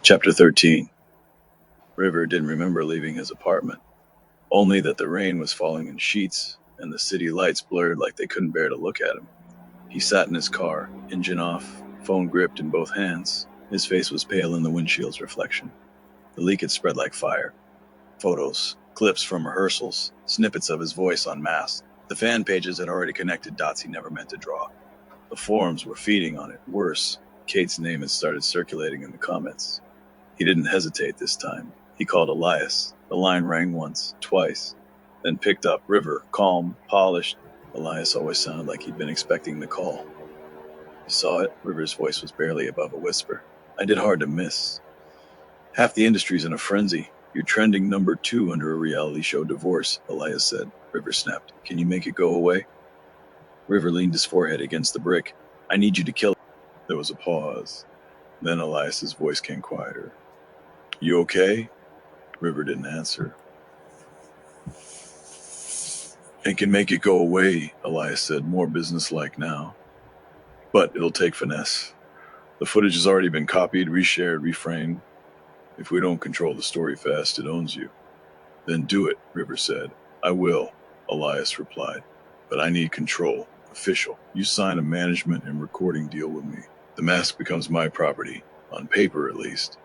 Chapter 13. River didn't remember leaving his apartment, only that the rain was falling in sheets and the city lights blurred like they couldn't bear to look at him. He sat in his car, engine off, phone gripped in both hands. His face was pale in the windshield's reflection. The leak had spread like fire. Photos, clips from rehearsals, snippets of his voice unmasked. The fan pages had already connected dots he never meant to draw. The forums were feeding on it. Worse, Kate's name had started circulating in the comments. He didn't hesitate this time. He called Elias. The line rang once, twice, then picked up. River, calm, polished. Elias always sounded like he'd been expecting the call. You saw it? River's voice was barely above a whisper. I did hard to miss. Half the industry's in a frenzy. You're trending number 2 under a reality show divorce, Elias said. River snapped. Can you make it go away? River leaned his forehead against the brick. I need you to kill it. There was a pause. Then Elias's voice came quieter. You okay? River didn't answer. I can make it go away, Elias said, more businesslike now. But it'll take finesse. The footage has already been copied, reshared, reframed. If we don't control the story fast, it owns you. Then do it, River said. I will, Elias replied. But I need control. Official. You sign a management and recording deal with me. The mask becomes my property, on paper at least.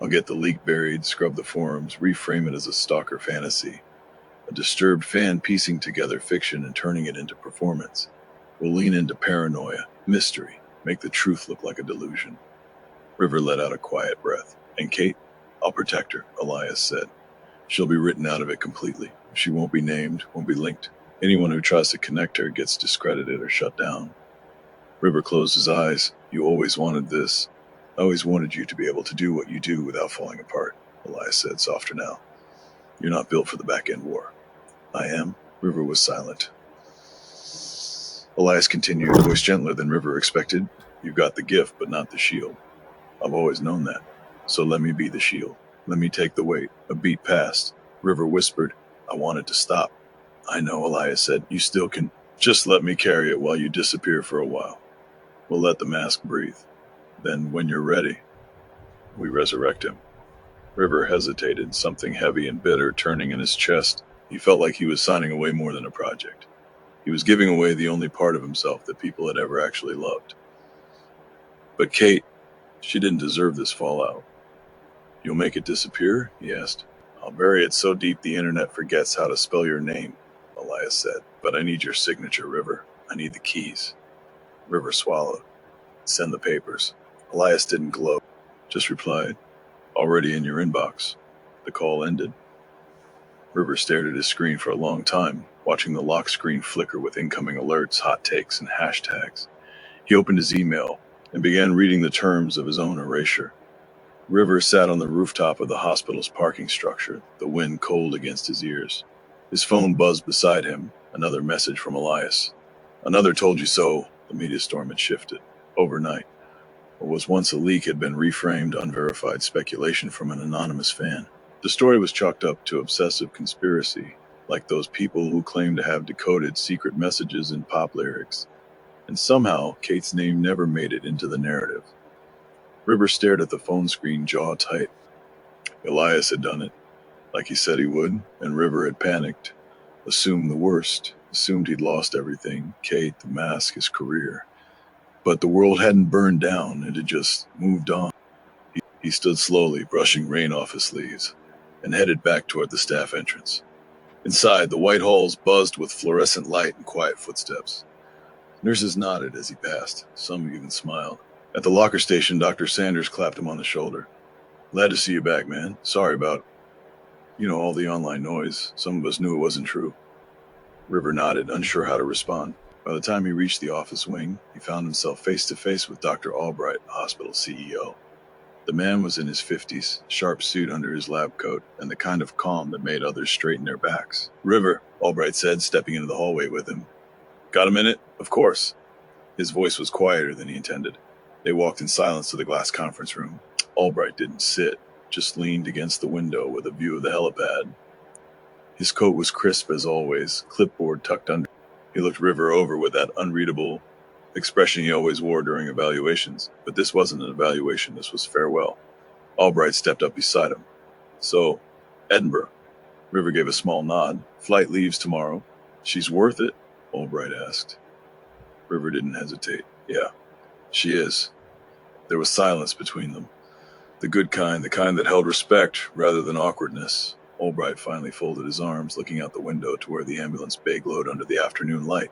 I'll get the leak buried, scrub the forums, reframe it as a stalker fantasy. A disturbed fan piecing together fiction and turning it into performance. We'll lean into paranoia, mystery, make the truth look like a delusion. River let out a quiet breath. And Kate? I'll protect her, Elias said. She'll be written out of it completely. She won't be named, won't be linked. Anyone who tries to connect her gets discredited or shut down. River closed his eyes. You always wanted this. I always wanted you to be able to do what you do without falling apart, Elias said, softer now. You're not built for the back-end war. I am. River was silent. Elias continued, voice gentler than River expected. You've got the gift, but not the shield. I've always known that. So let me be the shield. Let me take the weight. A beat passed. River whispered, I wanted to stop. I know, Elias said. You still can. Just let me carry it while you disappear for a while. We'll let the mask breathe. Then, when you're ready, we resurrect him. River hesitated, something heavy and bitter turning in his chest. He felt like he was signing away more than a project. He was giving away the only part of himself that people had ever actually loved. But Kate, she didn't deserve this fallout. You'll make it disappear? He asked. I'll bury it so deep the internet forgets how to spell your name, Elias said. But I need your signature, River. I need the keys. River swallowed. Send the papers. Elias didn't gloat, just replied, already in your inbox. The call ended. River stared at his screen for a long time, watching the lock screen flicker with incoming alerts, hot takes, and hashtags. He opened his email and began reading the terms of his own erasure. River sat on the rooftop of the hospital's parking structure, the wind cold against his ears. His phone buzzed beside him, another message from Elias. Another told you so. The media storm had shifted. Overnight. What was once a leak had been reframed, unverified speculation from an anonymous fan. The story was chalked up to obsessive conspiracy, like those people who claim to have decoded secret messages in pop lyrics. And somehow, Kate's name never made it into the narrative. River stared at the phone screen, jaw tight. Elias had done it, like he said he would, and River had panicked, assumed the worst, assumed he'd lost everything, Kate, the mask, his career. But the world hadn't burned down, it had just moved on. He stood slowly, brushing rain off his sleeves, and headed back toward the staff entrance. Inside, the white halls buzzed with fluorescent light and quiet footsteps. Nurses nodded as he passed, some even smiled. At the locker station, Dr. Sanders clapped him on the shoulder. Glad to see you back, man. Sorry about, all the online noise. Some of us knew it wasn't true. River nodded, unsure how to respond. By the time he reached the office wing, he found himself face to face with Dr. Albright, the hospital CEO. The man was in his 50s, sharp suit under his lab coat, and the kind of calm that made others straighten their backs. River, Albright said, stepping into the hallway with him. Got a minute? Of course. His voice was quieter than he intended. They walked in silence to the glass conference room. Albright didn't sit, just leaned against the window with a view of the helipad. His coat was crisp as always, clipboard tucked under. He looked River over with that unreadable expression he always wore during evaluations. But this wasn't an evaluation, this was farewell. Albright stepped up beside him. So, Edinburgh. River gave a small nod. Flight leaves tomorrow. She's worth it? Albright asked. River didn't hesitate. Yeah, she is. There was silence between them. The good kind, the kind that held respect rather than awkwardness. Albright finally folded his arms, looking out the window to where the ambulance bay glowed under the afternoon light.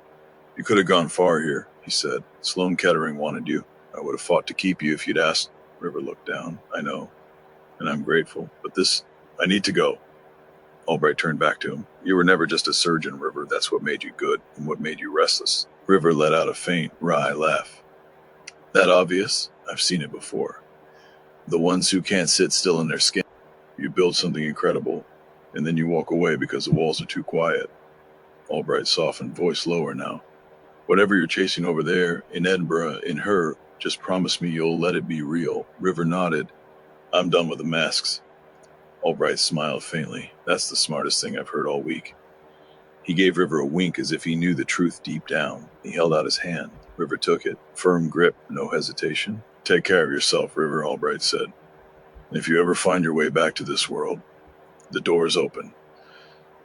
You could have gone far here, he said. Sloan Kettering wanted you. I would have fought to keep you if you'd asked. River looked down. I know, and I'm grateful. But I need to go. Albright turned back to him. You were never just a surgeon, River. That's what made you good and what made you restless. River let out a faint, wry laugh. That obvious? I've seen it before. The ones who can't sit still in their skin. You build something incredible, and then you walk away because the walls are too quiet. Albright softened, voice lower now. Whatever you're chasing over there, in Edinburgh, in her, just promise me you'll let it be real. River nodded. I'm done with the masks. Albright smiled faintly. That's the smartest thing I've heard all week. He gave River a wink as if he knew the truth deep down. He held out his hand. River took it. Firm grip, no hesitation. Take care of yourself, River, Albright said. If you ever find your way back to this world, the door's open.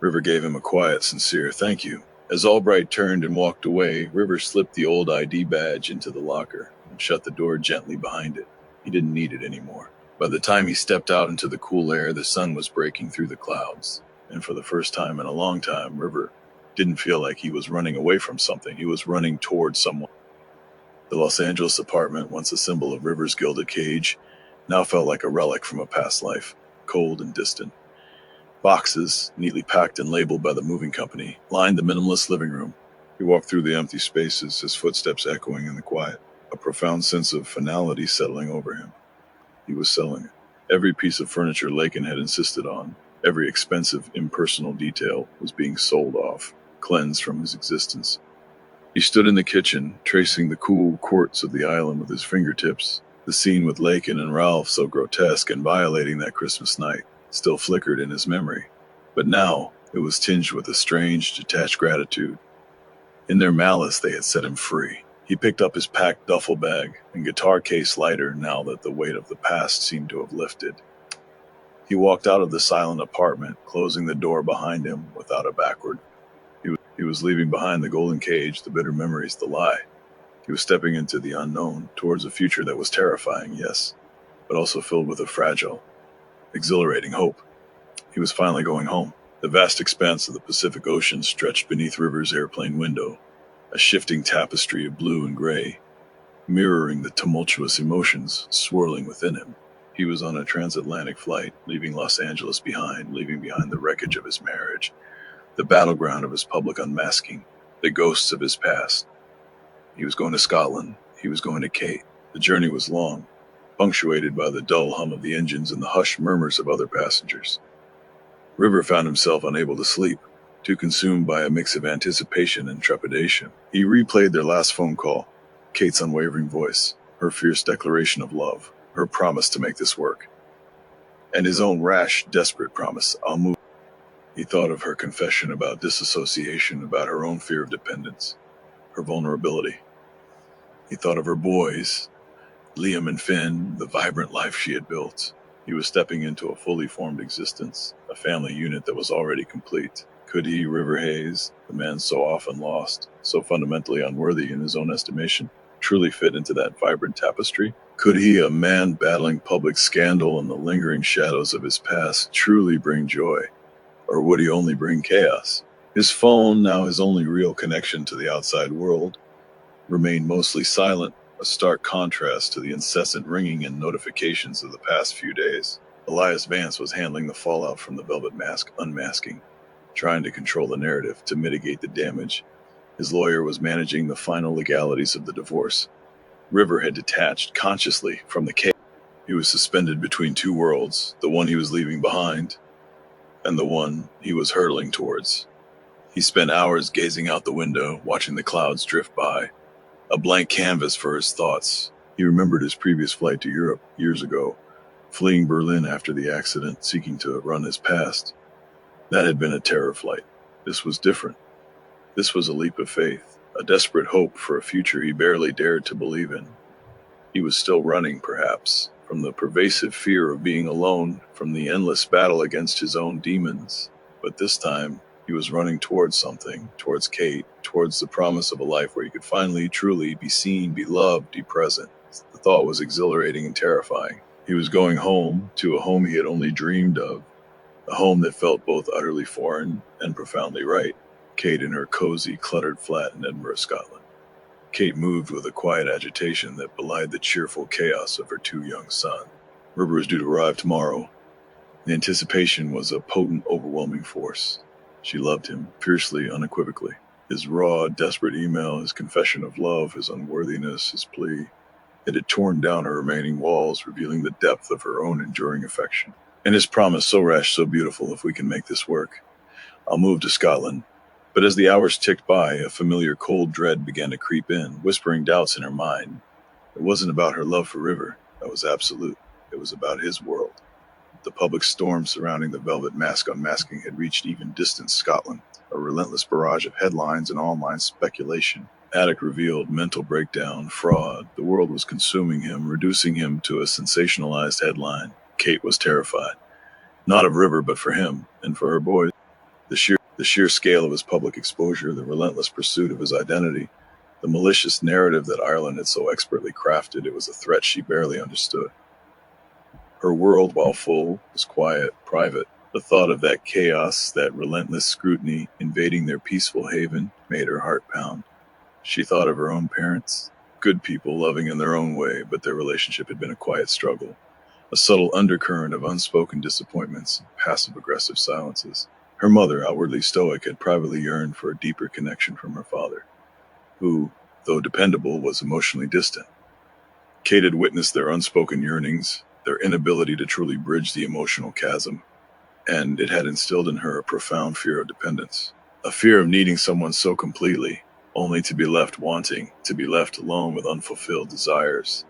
River gave him a quiet, sincere thank you. As Albright turned and walked away, River slipped the old ID badge into the locker and shut the door gently behind it. He didn't need it anymore. By the time he stepped out into the cool air, the sun was breaking through the clouds. And for the first time in a long time, River didn't feel like he was running away from something. He was running towards someone. The Los Angeles apartment, once a symbol of River's gilded cage, now felt like a relic from a past life, cold and distant. Boxes, neatly packed and labeled by the moving company, lined the minimalist living room. He walked through the empty spaces, his footsteps echoing in the quiet, a profound sense of finality settling over him. He was selling it. Every piece of furniture Lakin had insisted on, every expensive, impersonal detail was being sold off, cleansed from his existence. He stood in the kitchen, tracing the cool quartz of the island with his fingertips. The scene with Lakin and Ralph, so grotesque and violating that Christmas night, still flickered in his memory. But now it was tinged with a strange, detached gratitude. In their malice, they had set him free. He picked up his packed duffel bag and guitar case lighter now that the weight of the past seemed to have lifted. He walked out of the silent apartment, closing the door behind him without a backward. He was leaving behind the golden cage, the bitter memories, the lie. He was stepping into the unknown, towards a future that was terrifying, yes, but also filled with a fragile, exhilarating hope. He was finally going home. The vast expanse of the Pacific Ocean stretched beneath River's airplane window, a shifting tapestry of blue and gray, mirroring the tumultuous emotions swirling within him. He was on a transatlantic flight, leaving Los Angeles behind, leaving behind the wreckage of his marriage, the battleground of his public unmasking, the ghosts of his past. He was going to Scotland. He was going to Kate. The journey was long, punctuated by the dull hum of the engines and the hushed murmurs of other passengers. River found himself unable to sleep, too consumed by a mix of anticipation and trepidation. He replayed their last phone call, Kate's unwavering voice, her fierce declaration of love, her promise to make this work, and his own rash, desperate promise, I'll move. He thought of her confession about disassociation, about her own fear of dependence, her vulnerability. He thought of her boys, Liam and Finn, the vibrant life she had built. He was stepping into a fully formed existence, a family unit that was already complete. Could he, River Hayes, the man so often lost, so fundamentally unworthy in his own estimation, truly fit into that vibrant tapestry? Could he, a man battling public scandal and the lingering shadows of his past, truly bring joy? Or would he only bring chaos? His phone, now his only real connection to the outside world, remained mostly silent, a stark contrast to the incessant ringing and notifications of the past few days. Elias Vance was handling the fallout from the Velvet Mask unmasking, trying to control the narrative, to mitigate the damage. His lawyer was managing the final legalities of the divorce. River had detached consciously from the case. He was suspended between two worlds, the one he was leaving behind and the one he was hurtling towards. He spent hours gazing out the window, watching the clouds drift by, a blank canvas for his thoughts. He remembered his previous flight to Europe years ago, fleeing Berlin after the accident, seeking to run his past. That had been a terror flight. This was different. This was a leap of faith, a desperate hope for a future he barely dared to believe in. He was still running, perhaps, from the pervasive fear of being alone, from the endless battle against his own demons. But this time, he was running towards something, towards Kate, towards the promise of a life where he could finally, truly be seen, be loved, be present. The thought was exhilarating and terrifying. He was going home, to a home he had only dreamed of, a home that felt both utterly foreign and profoundly right. Kate in her cozy, cluttered flat in Edinburgh, Scotland. Kate moved with a quiet agitation that belied the cheerful chaos of her two young sons. River was due to arrive tomorrow. The anticipation was a potent, overwhelming force. She loved him, fiercely, unequivocally. His raw, desperate email, his confession of love, his unworthiness, his plea. It had torn down her remaining walls, revealing the depth of her own enduring affection. And his promise, so rash, so beautiful, if we can make this work, I'll move to Scotland. But as the hours ticked by, a familiar cold dread began to creep in, whispering doubts in her mind. It wasn't about her love for River. That was absolute. It was about his world. The public storm surrounding the velvet mask unmasking had reached even distant Scotland, a relentless barrage of headlines and online speculation. Attic revealed, mental breakdown, fraud. The world was consuming him, reducing him to a sensationalized headline. Kate was terrified. Not of River, but for him, and for her boys. The sheer scale of his public exposure, the relentless pursuit of his identity, the malicious narrative that Ireland had so expertly crafted, it was a threat she barely understood. Her world, while full, was quiet, private. The thought of that chaos, that relentless scrutiny invading their peaceful haven, made her heart pound. She thought of her own parents, good people loving in their own way, but their relationship had been a quiet struggle, a subtle undercurrent of unspoken disappointments, passive-aggressive silences. Her mother, outwardly stoic, had privately yearned for a deeper connection from her father, who, though dependable, was emotionally distant. Kate had witnessed their unspoken yearnings, their inability to truly bridge the emotional chasm, and it had instilled in her a profound fear of dependence, a fear of needing someone so completely, only to be left wanting, to be left alone with unfulfilled desires.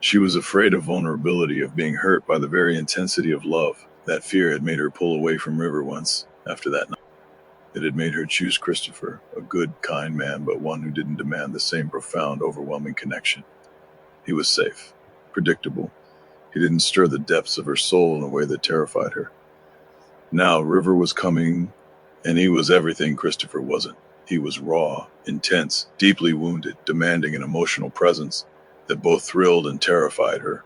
She was afraid of vulnerability, of being hurt by the very intensity of love. That fear had made her pull away from River once, after that night. It had made her choose Christopher, a good, kind man, but one who didn't demand the same profound, overwhelming connection. He was safe, predictable. He didn't stir the depths of her soul in a way that terrified her. Now River was coming, and he was everything Christopher wasn't. He was raw, intense, deeply wounded, demanding an emotional presence that both thrilled and terrified her.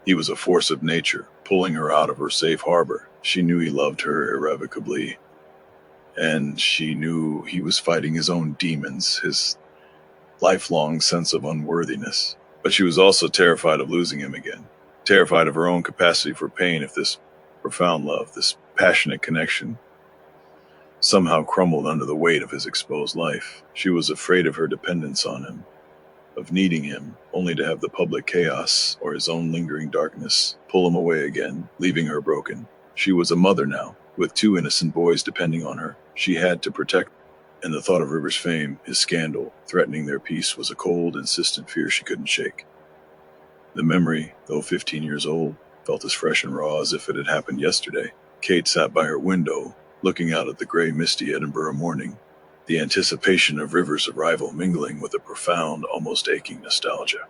He was a force of nature, pulling her out of her safe harbor. She knew he loved her irrevocably, and she knew he was fighting his own demons, his lifelong sense of unworthiness. But she was also terrified of losing him again, terrified of her own capacity for pain if this profound love, this passionate connection, somehow crumbled under the weight of his exposed life. She was afraid of her dependence on him, of needing him, only to have the public chaos or his own lingering darkness pull him away again, leaving her broken. She was a mother now, with two innocent boys depending on her. She had to protect them, and the thought of River's fame, his scandal, threatening their peace was a cold, insistent fear she couldn't shake. The memory, though 15 years old, felt as fresh and raw as if it had happened yesterday. Kate sat by her window, looking out at the gray, misty Edinburgh morning, the anticipation of River's arrival mingling with a profound, almost aching nostalgia.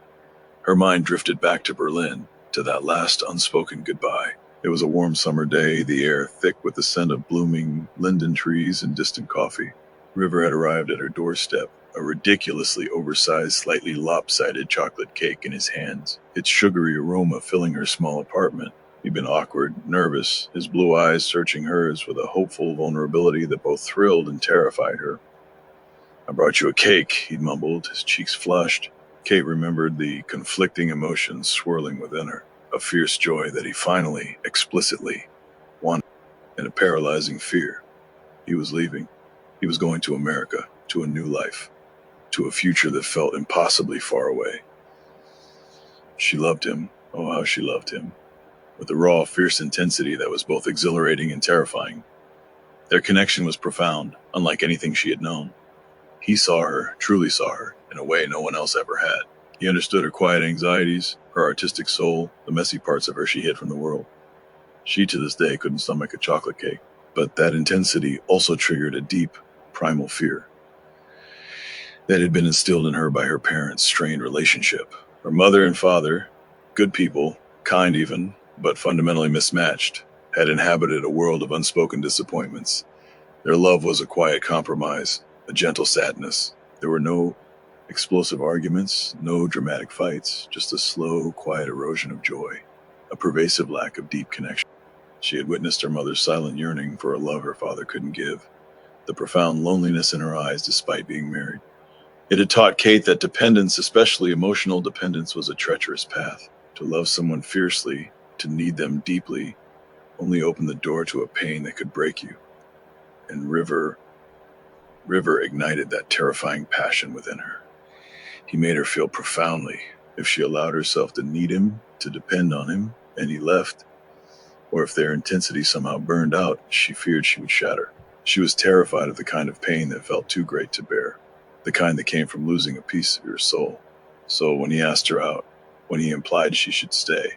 Her mind drifted back to Berlin, to that last unspoken goodbye. It was a warm summer day, the air thick with the scent of blooming linden trees and distant coffee. River had arrived at her doorstep, a ridiculously oversized, slightly lopsided chocolate cake in his hands, its sugary aroma filling her small apartment. He'd been awkward, nervous, his blue eyes searching hers with a hopeful vulnerability that both thrilled and terrified her. "I brought you a cake," he mumbled, his cheeks flushed. Kate remembered the conflicting emotions swirling within her, a fierce joy that he finally, explicitly, wanted, and a paralyzing fear. He was leaving. He was going to America, to a new life, to a future that felt impossibly far away. She loved him. Oh, how she loved him. With a raw, fierce intensity that was both exhilarating and terrifying. Their connection was profound, unlike anything she had known. He saw her, truly saw her, in a way no one else ever had. He understood her quiet anxieties, her artistic soul, the messy parts of her she hid from the world. She, to this day, couldn't stomach a chocolate cake, but that intensity also triggered a deep, primal fear that had been instilled in her by her parents' strained relationship. Her mother and father, good people, kind even, but fundamentally mismatched, had inhabited a world of unspoken disappointments. Their love was a quiet compromise, a gentle sadness. There were no explosive arguments, no dramatic fights, just a slow, quiet erosion of joy, a pervasive lack of deep connection. She had witnessed her mother's silent yearning for a love her father couldn't give, the profound loneliness in her eyes despite being married. It had taught Kate that dependence, especially emotional dependence, was a treacherous path. To love someone fiercely, to need them deeply, only opened the door to a pain that could break you. And River ignited that terrifying passion within her. He made her feel profoundly. If she allowed herself to need him, to depend on him, and he left, or if their intensity somehow burned out, she feared she would shatter. She was terrified of the kind of pain that felt too great to bear, the kind that came from losing a piece of your soul. So when he asked her out, when he implied she should stay,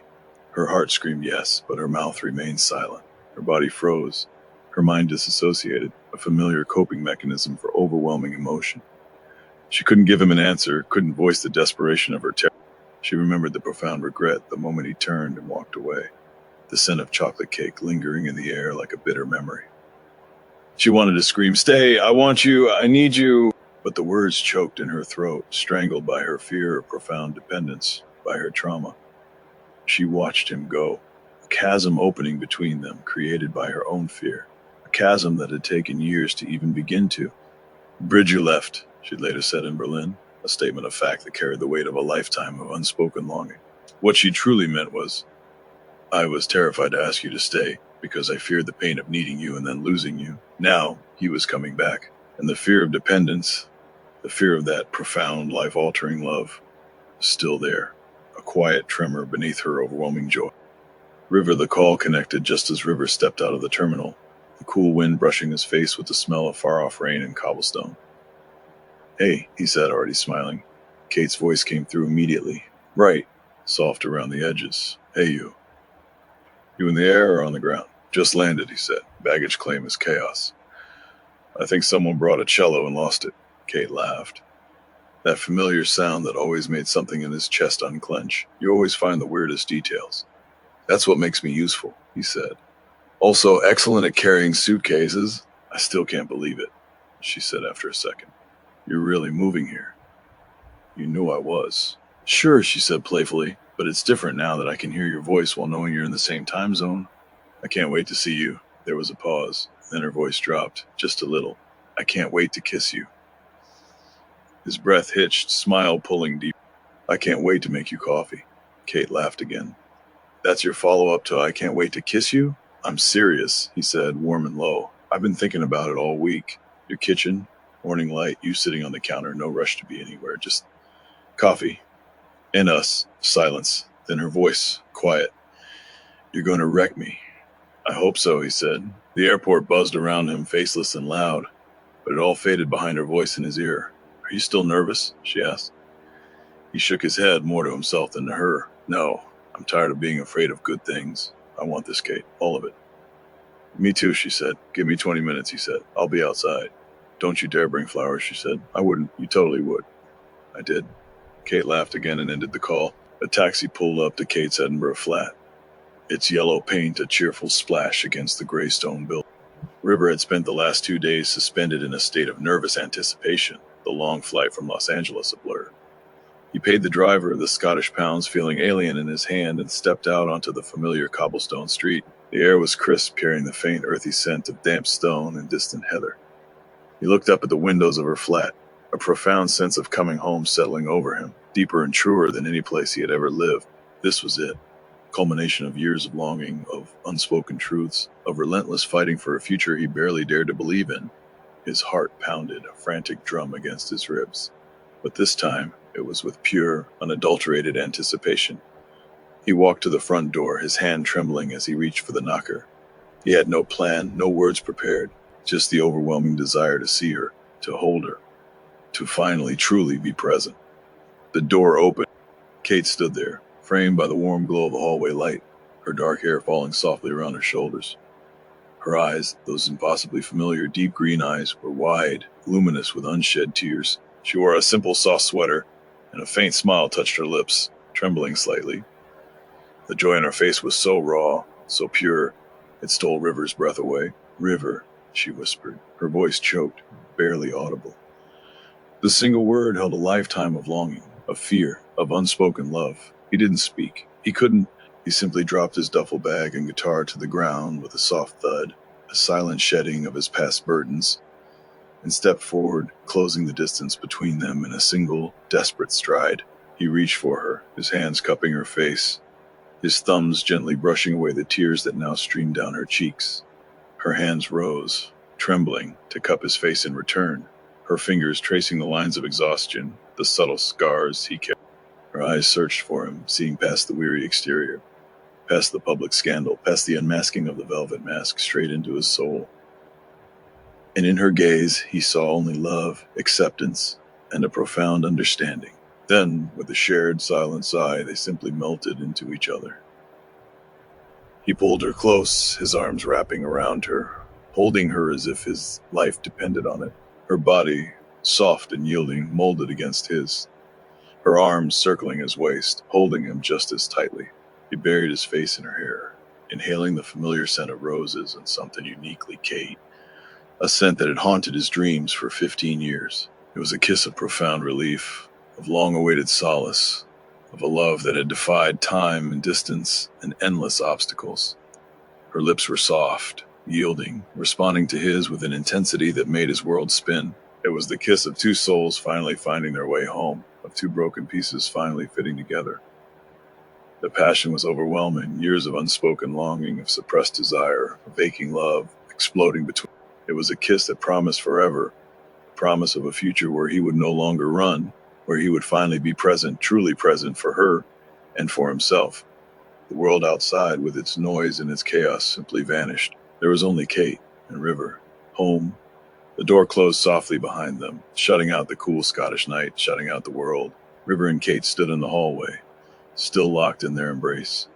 her heart screamed yes, but her mouth remained silent. Her body froze, her mind disassociated, a familiar coping mechanism for overwhelming emotion. She couldn't give him an answer, couldn't voice the desperation of her terror. She remembered the profound regret the moment he turned and walked away, the scent of chocolate cake lingering in the air like a bitter memory. She wanted to scream, "Stay! I want you! I need you!" But the words choked in her throat, strangled by her fear of profound dependence, by her trauma. She watched him go, a chasm opening between them, created by her own fear, a chasm that had taken years to even begin to. "Bridge you left," she'd later said in Berlin, a statement of fact that carried the weight of a lifetime of unspoken longing. What she truly meant was, "I was terrified to ask you to stay, because I feared the pain of needing you and then losing you." Now, he was coming back, and the fear of dependence, the fear of that profound, life-altering love, was still there, a quiet tremor beneath her overwhelming joy. The call connected just as River stepped out of the terminal, the cool wind brushing his face with the smell of far-off rain and cobblestone. "Hey," he said, already smiling. Kate's voice came through immediately. "Right," soft around the edges. "Hey, you. You in the air or on the ground?" "Just landed," he said. "Baggage claim is chaos. I think someone brought a cello and lost it." Kate laughed. That familiar sound that always made something in his chest unclench. "You always find the weirdest details." "That's what makes me useful," he said. "Also excellent at carrying suitcases." "I still can't believe it," she said after a second. "You're really moving here." "You knew I was." "Sure," she said playfully, "but it's different now that I can hear your voice while knowing you're in the same time zone. I can't wait to see you." There was a pause. Then her voice dropped, just a little. "I can't wait to kiss you." His breath hitched, smile pulling deep. "I can't wait to make you coffee." Kate laughed again. "That's your follow-up to 'I can't wait to kiss you'?" "I'm serious," he said, warm and low. "I've been thinking about it all week. Your kitchen, morning light, you sitting on the counter, no rush to be anywhere, just coffee. And us." Silence. Then her voice, quiet. "You're going to wreck me." "I hope so," he said. The airport buzzed around him, faceless and loud, but it all faded behind her voice in his ear. "Are you still nervous?" she asked. He shook his head, more to himself than to her. "No, I'm tired of being afraid of good things. I want this, Kate, all of it." "Me too," she said. "Give me 20 minutes," he said. "I'll be outside." "Don't you dare bring flowers," she said. "I wouldn't. You totally would." "I did." Kate laughed again and ended the call. A taxi pulled up to Kate's Edinburgh flat, its yellow paint a cheerful splash against the gray stone building. River had spent the last 2 days suspended in a state of nervous anticipation, the long flight from Los Angeles a blur. He paid the driver the Scottish pounds, feeling alien in his hand, and stepped out onto the familiar cobblestone street. The air was crisp, carrying the faint earthy scent of damp stone and distant heather. He looked up at the windows of her flat, a profound sense of coming home settling over him, deeper and truer than any place he had ever lived. This was it. Culmination of years of longing, of unspoken truths, of relentless fighting for a future he barely dared to believe in. His heart pounded, a frantic drum against his ribs. But this time, it was with pure, unadulterated anticipation. He walked to the front door, his hand trembling as he reached for the knocker. He had no plan, no words prepared, just the overwhelming desire to see her, to hold her, to finally, truly be present. The door opened. Kate stood there, framed by the warm glow of the hallway light, her dark hair falling softly around her shoulders. Her eyes, those impossibly familiar deep green eyes, were wide, luminous with unshed tears. She wore a simple soft sweater, and a faint smile touched her lips, trembling slightly. The joy in her face was so raw, so pure, it stole River's breath away. "River," she whispered, her voice choked, barely audible. The single word held a lifetime of longing, of fear, of unspoken love. He didn't speak. He couldn't. He simply dropped his duffel bag and guitar to the ground with a soft thud, a silent shedding of his past burdens, and stepped forward, closing the distance between them in a single, desperate stride. He reached for her, his hands cupping her face, his thumbs gently brushing away the tears that now streamed down her cheeks. Her hands rose, trembling, to cup his face in return, her fingers tracing the lines of exhaustion, the subtle scars he carried. Her eyes searched for him, seeing past the weary exterior, past the public scandal, past the unmasking of the velvet mask, straight into his soul. And in her gaze, he saw only love, acceptance, and a profound understanding. Then, with a shared silent sigh, they simply melted into each other. He pulled her close, his arms wrapping around her, holding her as if his life depended on it. Her body, soft and yielding, molded against his, her arms circling his waist, holding him just as tightly. He buried his face in her hair, inhaling the familiar scent of roses and something uniquely Kate, a scent that had haunted his dreams for 15 years. It was a kiss of profound relief, of long-awaited solace, of a love that had defied time and distance and endless obstacles. Her lips were soft, yielding, responding to his with an intensity that made his world spin. It was the kiss of two souls finally finding their way home, of two broken pieces finally fitting together. The passion was overwhelming, years of unspoken longing, of suppressed desire, of aching love, exploding between. It was a kiss that promised forever, a promise of a future where he would no longer run, where he would finally be present, truly present for her and for himself. The world outside, with its noise and its chaos, simply vanished. There was only Kate and River, home. The door closed softly behind them, shutting out the cool Scottish night, shutting out the world. River and Kate stood in the hallway, still locked in their embrace,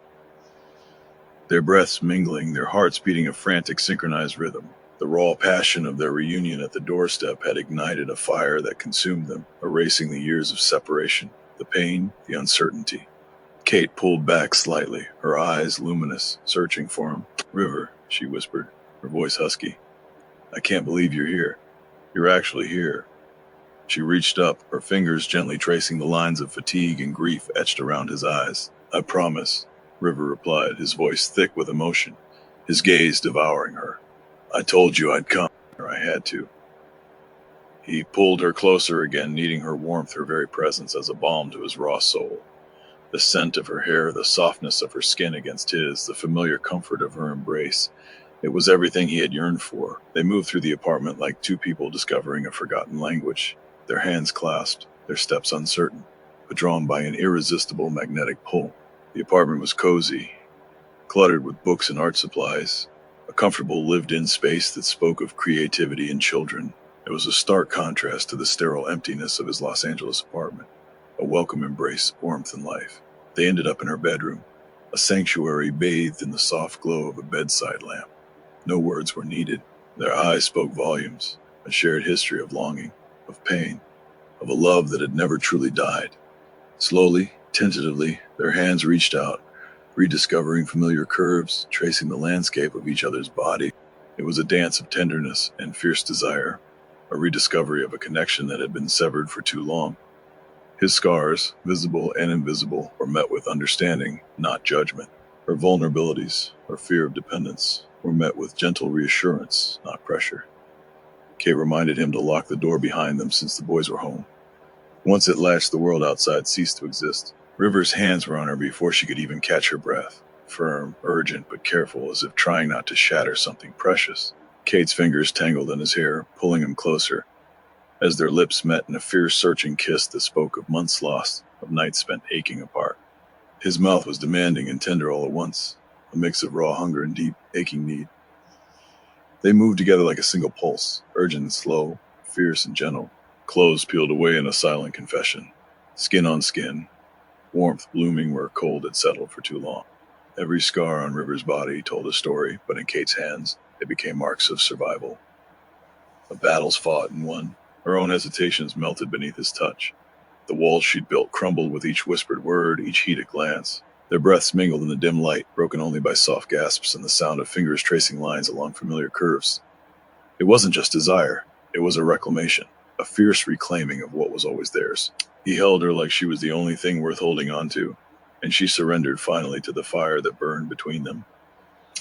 their breaths mingling, their hearts beating a frantic, synchronized rhythm. The raw passion of their reunion at the doorstep had ignited a fire that consumed them, erasing the years of separation, the pain, the uncertainty. Kate pulled back slightly, her eyes luminous, searching for him. "River," she whispered, her voice husky. "I can't believe you're here. You're actually here." She reached up, her fingers gently tracing the lines of fatigue and grief etched around his eyes. "I promise," River replied, his voice thick with emotion, his gaze devouring her. "I told you I'd come, or I had to." He pulled her closer again, needing her warmth, her very presence as a balm to his raw soul. The scent of her hair, the softness of her skin against his, the familiar comfort of her embrace. It was everything he had yearned for. They moved through the apartment like two people discovering a forgotten language, their hands clasped, their steps uncertain, but drawn by an irresistible magnetic pull. The apartment was cozy, cluttered with books and art supplies, a comfortable lived-in space that spoke of creativity and children. It was a stark contrast to the sterile emptiness of his Los Angeles apartment, a welcome embrace of warmth and life. They ended up in her bedroom, a sanctuary bathed in the soft glow of a bedside lamp. No words were needed. Their eyes spoke volumes, a shared history of longing, of pain, of a love that had never truly died. Slowly, tentatively, their hands reached out, rediscovering familiar curves, tracing the landscape of each other's body. It was a dance of tenderness and fierce desire, a rediscovery of a connection that had been severed for too long. His scars, visible and invisible, were met with understanding, not judgment. Her vulnerabilities, her fear of dependence, were met with gentle reassurance, not pressure. Kate reminded him to lock the door behind them since the boys were home. Once it latched, the world outside ceased to exist. River's hands were on her before she could even catch her breath, firm, urgent, but careful, as if trying not to shatter something precious. Kate's fingers tangled in his hair, pulling him closer, as their lips met in a fierce, searching kiss that spoke of months lost, of nights spent aching apart. His mouth was demanding and tender all at once, a mix of raw hunger and deep, aching need. They moved together like a single pulse, urgent and slow, fierce and gentle, clothes peeled away in a silent confession, skin on skin, warmth blooming where cold had settled for too long. Every scar on River's body told a story, but in Kate's hands, they became marks of survival, of battles fought and won. Her own hesitations melted beneath his touch. The walls she'd built crumbled with each whispered word, each heated glance. Their breaths mingled in the dim light, broken only by soft gasps and the sound of fingers tracing lines along familiar curves. It wasn't just desire, it was a reclamation, a fierce reclaiming of what was always theirs. He held her like she was the only thing worth holding on to, and she surrendered finally to the fire that burned between them.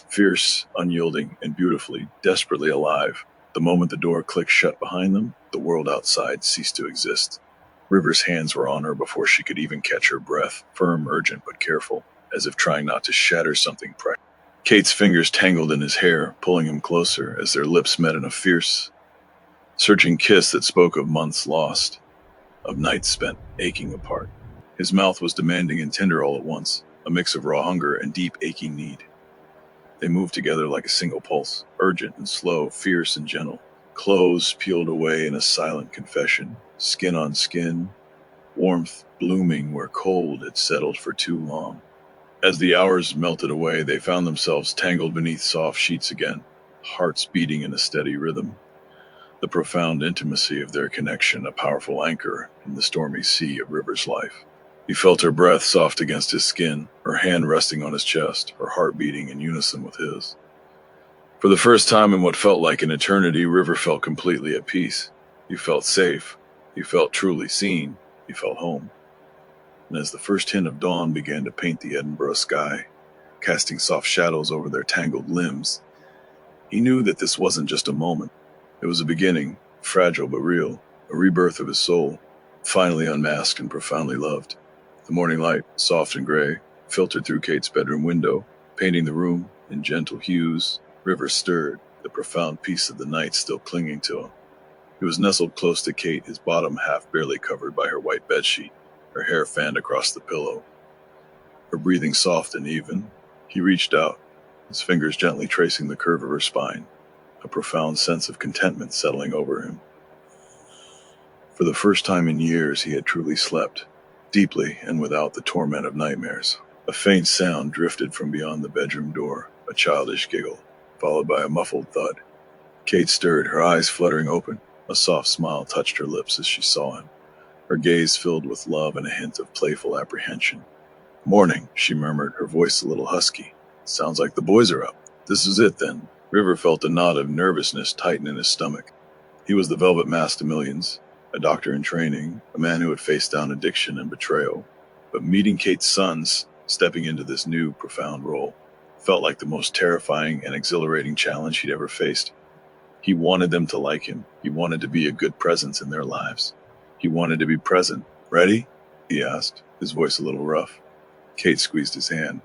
Fierce, unyielding, and beautifully, desperately alive. The moment the door clicked shut behind them, the world outside ceased to exist. River's hands were on her before she could even catch her breath, firm, urgent, but careful, as if trying not to shatter something precious. Kate's fingers tangled in his hair, pulling him closer as their lips met in a fierce, searching kiss that spoke of months lost, of nights spent aching apart. His mouth was demanding and tender all at once, a mix of raw hunger and deep aching need. They moved together like a single pulse, urgent and slow, fierce and gentle. Clothes peeled away in a silent confession, skin on skin, warmth blooming where cold had settled for too long. As the hours melted away, they found themselves tangled beneath soft sheets again, hearts beating in a steady rhythm. The profound intimacy of their connection, a powerful anchor in the stormy sea of River's life. He felt her breath soft against his skin, her hand resting on his chest, her heart beating in unison with his. For the first time in what felt like an eternity, River felt completely at peace. He felt safe. He felt truly seen. He felt home. And as the first hint of dawn began to paint the Edinburgh sky, casting soft shadows over their tangled limbs, he knew that this wasn't just a moment. It was a beginning, fragile but real, a rebirth of his soul, finally unmasked and profoundly loved. The morning light, soft and gray, filtered through Kate's bedroom window, painting the room in gentle hues. River stirred, the profound peace of the night still clinging to him. He was nestled close to Kate, his bottom half barely covered by her white bedsheet, her hair fanned across the pillow, her breathing soft and even. He reached out, his fingers gently tracing the curve of her spine, a profound sense of contentment settling over him. For the first time in years, he had truly slept, deeply and without the torment of nightmares. A faint sound drifted from beyond the bedroom door, a childish giggle, followed by a muffled thud. Kate stirred, her eyes fluttering open. A soft smile touched her lips as she saw him, her gaze filled with love and a hint of playful apprehension. "Morning," she murmured, her voice a little husky. "Sounds like the boys are up. This is it, then." River felt a knot of nervousness tighten in his stomach. He was the velvet mask to millions, a doctor in training, a man who had faced down addiction and betrayal. But meeting Kate's sons, stepping into this new, profound role, felt like the most terrifying and exhilarating challenge he'd ever faced. He wanted them to like him. He wanted to be a good presence in their lives. He wanted to be present. "Ready?" he asked, his voice a little rough. Kate squeezed his hand.